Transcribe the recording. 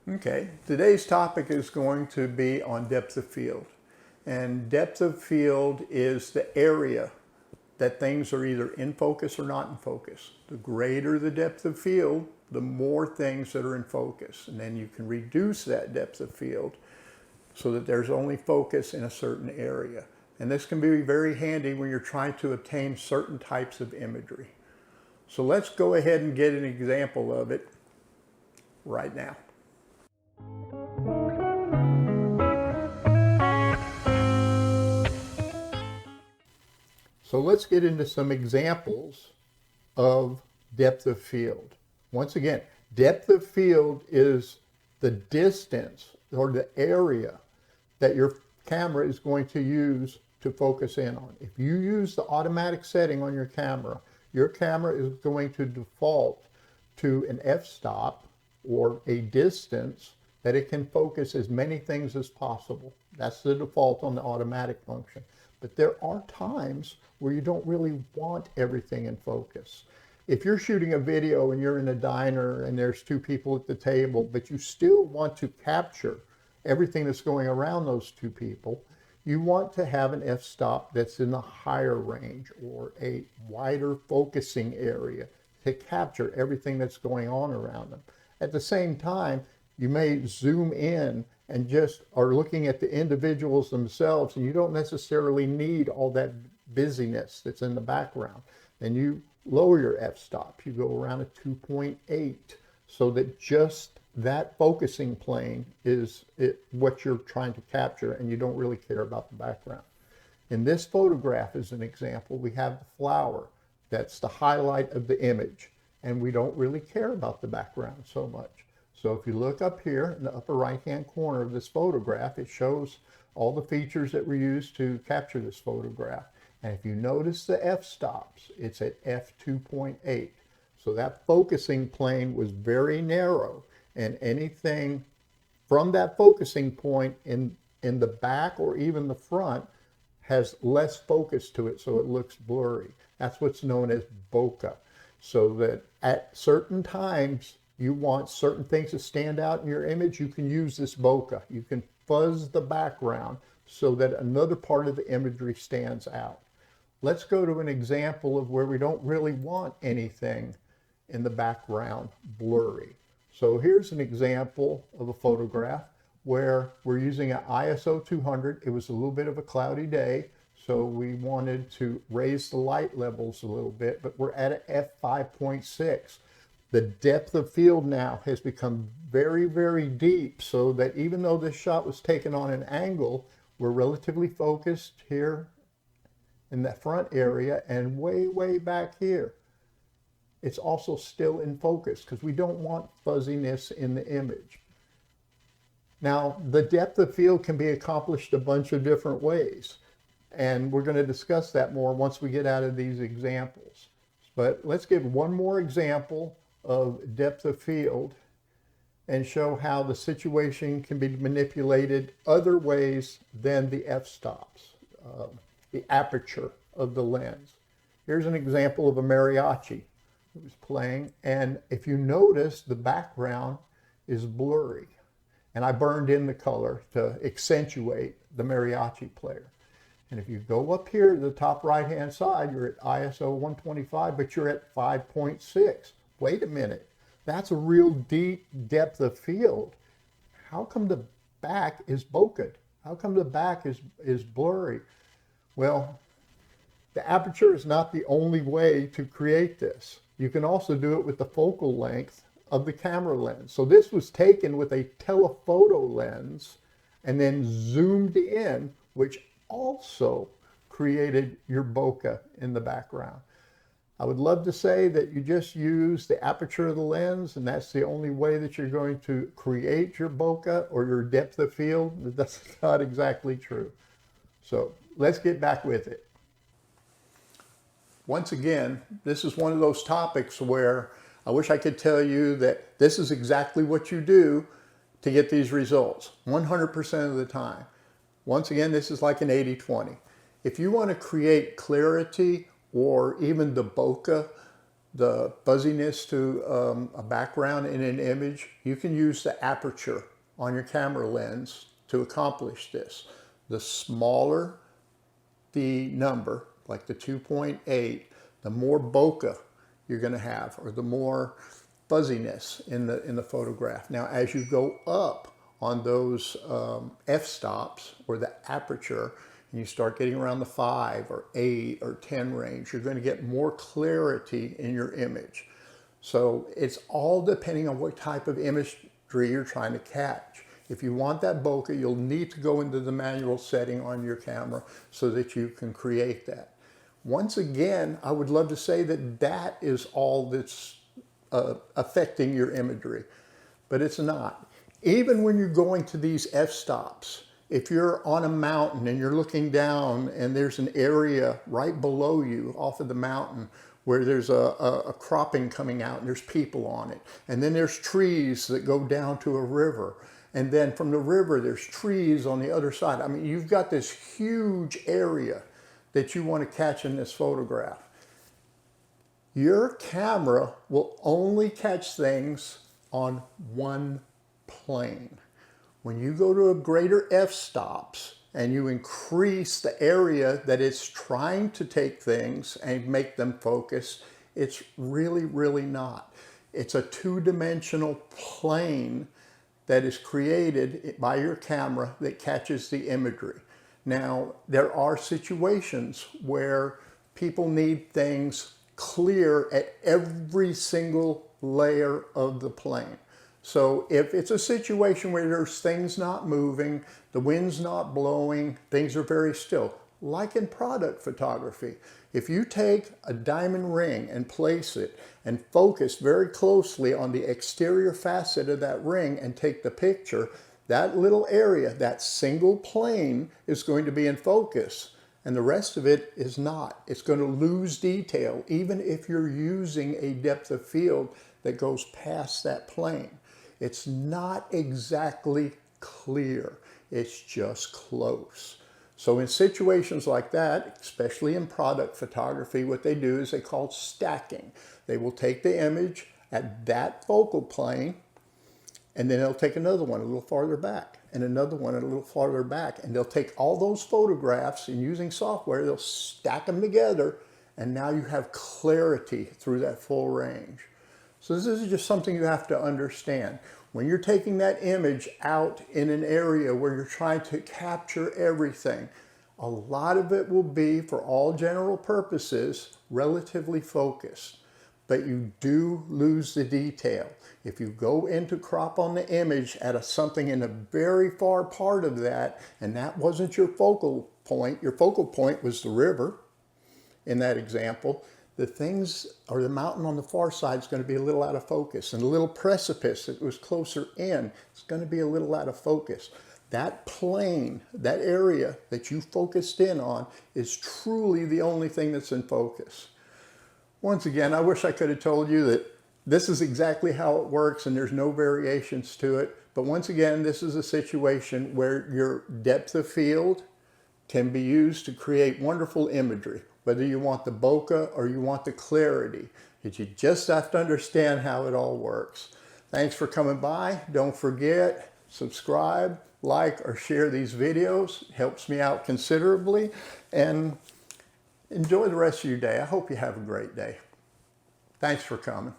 Okay, today's topic is going to be on depth of field. And depth of field is the area that things are either in focus or not in focus. The greater the depth of field, the more things that are in focus. And then you can reduce that depth of field so that there's only focus in a certain area. And this can be very handy when you're trying to obtain certain types of imagery. So let's go ahead and get an example of it right now. So let's get into some examples of depth of field. Once again, depth of field is the distance or the area that your camera is going to use to focus in on. If you use the automatic setting on your camera is going to default to an f-stop or a distance that it can focus as many things as possible. That's the default on the automatic function. But there are times where you don't really want everything in focus. If you're shooting a video and you're in a diner and there's two people at the table, but you still want to capture everything that's going around those two people, you want to have an f-stop that's in the higher range or a wider focusing area to capture everything that's going on around them. At the same time, you may zoom in and just are looking at the individuals themselves, and you don't necessarily need all that busyness that's in the background. And you lower your f-stop. You go around a 2.8 so that just that focusing plane is what you're trying to capture, and you don't really care about the background. In this photograph, as an example, we have the flower. That's the highlight of the image, and we don't really care about the background so much. So if you look up here in the upper right-hand corner of this photograph, it shows all the features that were used to capture this photograph. And if you notice the f-stops, it's at f2.8. So that focusing plane was very narrow, and anything from that focusing point in the back or even the front has less focus to it, so it looks blurry. That's what's known as bokeh. So that at certain times, you want certain things to stand out in your image, you can use this bokeh. You can fuzz the background so that another part of the imagery stands out. Let's go to an example of where we don't really want anything in the background blurry. So here's an example of a photograph where we're using an ISO 200. It was a little bit of a cloudy day, so we wanted to raise the light levels a little bit, but we're at an f5.6. The depth of field now has become very, very deep, so that even though this shot was taken on an angle, we're relatively focused here in the front area and way, way back here. It's also still in focus because we don't want fuzziness in the image. Now, the depth of field can be accomplished a bunch of different ways, and we're going to discuss that more once we get out of these examples. But let's give one more example of depth of field and show how the situation can be manipulated other ways than the f-stops, the aperture of the lens. Here's an example of a mariachi who's playing, and if you notice, the background is blurry, and I burned in the color to accentuate the mariachi player. And if you go up here to the top right hand side, you're at ISO 125, but you're at 5.6. Wait a minute, that's a real deep depth of field. How come the back is bokeh? How come the back is blurry? Well, the aperture is not the only way to create this. You can also do it with the focal length of the camera lens. So this was taken with a telephoto lens and then zoomed in, which also created your bokeh in the background. I would love to say that you just use the aperture of the lens and that's the only way that you're going to create your bokeh or your depth of field. That's not exactly true. So let's get back with it. Once again, this is one of those topics where I wish I could tell you that this is exactly what you do to get these results 100% of the time. Once again, this is like an 80-20. If you want to create clarity or even the bokeh the fuzziness to a background in an image, you can use the aperture on your camera lens to accomplish this. The smaller the number, like the 2.8, the more bokeh you're going to have, or the more fuzziness in the photograph. Now, as you go up on those f-stops or the aperture, and you start getting around the 5 or 8 or 10 range, you're going to get more clarity in your image. So it's all depending on what type of imagery you're trying to catch. If you want that bokeh, you'll need to go into the manual setting on your camera so that you can create that. Once again, I would love to say that that is all that's affecting your imagery, but it's not. Even when you're going to these f-stops, if you're on a mountain and you're looking down and there's an area right below you off of the mountain where there's a cropping coming out and there's people on it, and then there's trees that go down to a river, and then from the river there's trees on the other side. I mean, you've got this huge area that you want to catch in this photograph. Your camera will only catch things on one plane. When you go to a greater f-stops and you increase the area that it's trying to take things and make them focus, it's really not. It's a two-dimensional plane that is created by your camera that catches the imagery. Now, there are situations where people need things clear at every single layer of the plane. So if it's a situation where there's things not moving, the wind's not blowing, things are very still, like in product photography. If you take a diamond ring and place it and focus very closely on the exterior facet of that ring and take the picture, that little area, that single plane, is going to be in focus, and the rest of it is not. It's going to lose detail, even if you're using a depth of field that goes past that plane. It's not exactly clear. It's just close. So in situations like that, especially in product photography, what they do is they call stacking. They will take the image at that focal plane, and then they'll take another one a little farther back, and another one a little farther back, and they'll take all those photographs, and using software, they'll stack them together, and now you have clarity through that full range. So this is just something you have to understand. When you're taking that image out in an area where you're trying to capture everything, a lot of it will be, for all general purposes, relatively focused. But you do lose the detail. If you go into crop on the image at something in a very far part of that, and that wasn't your focal point was the river in that example, the things, or the mountain on the far side is going to be a little out of focus, and the little precipice that was closer in is going to be a little out of focus. That plane, that area that you focused in on, is truly the only thing that's in focus. Once again, I wish I could have told you that this is exactly how it works and there's no variations to it. But once again, this is a situation where your depth of field can be used to create wonderful imagery, whether you want the bokeh or you want the clarity. You just have to understand how it all works. Thanks for coming by. Don't forget, subscribe, like, or share these videos. It helps me out considerably. And enjoy the rest of your day. I hope you have a great day. Thanks for coming.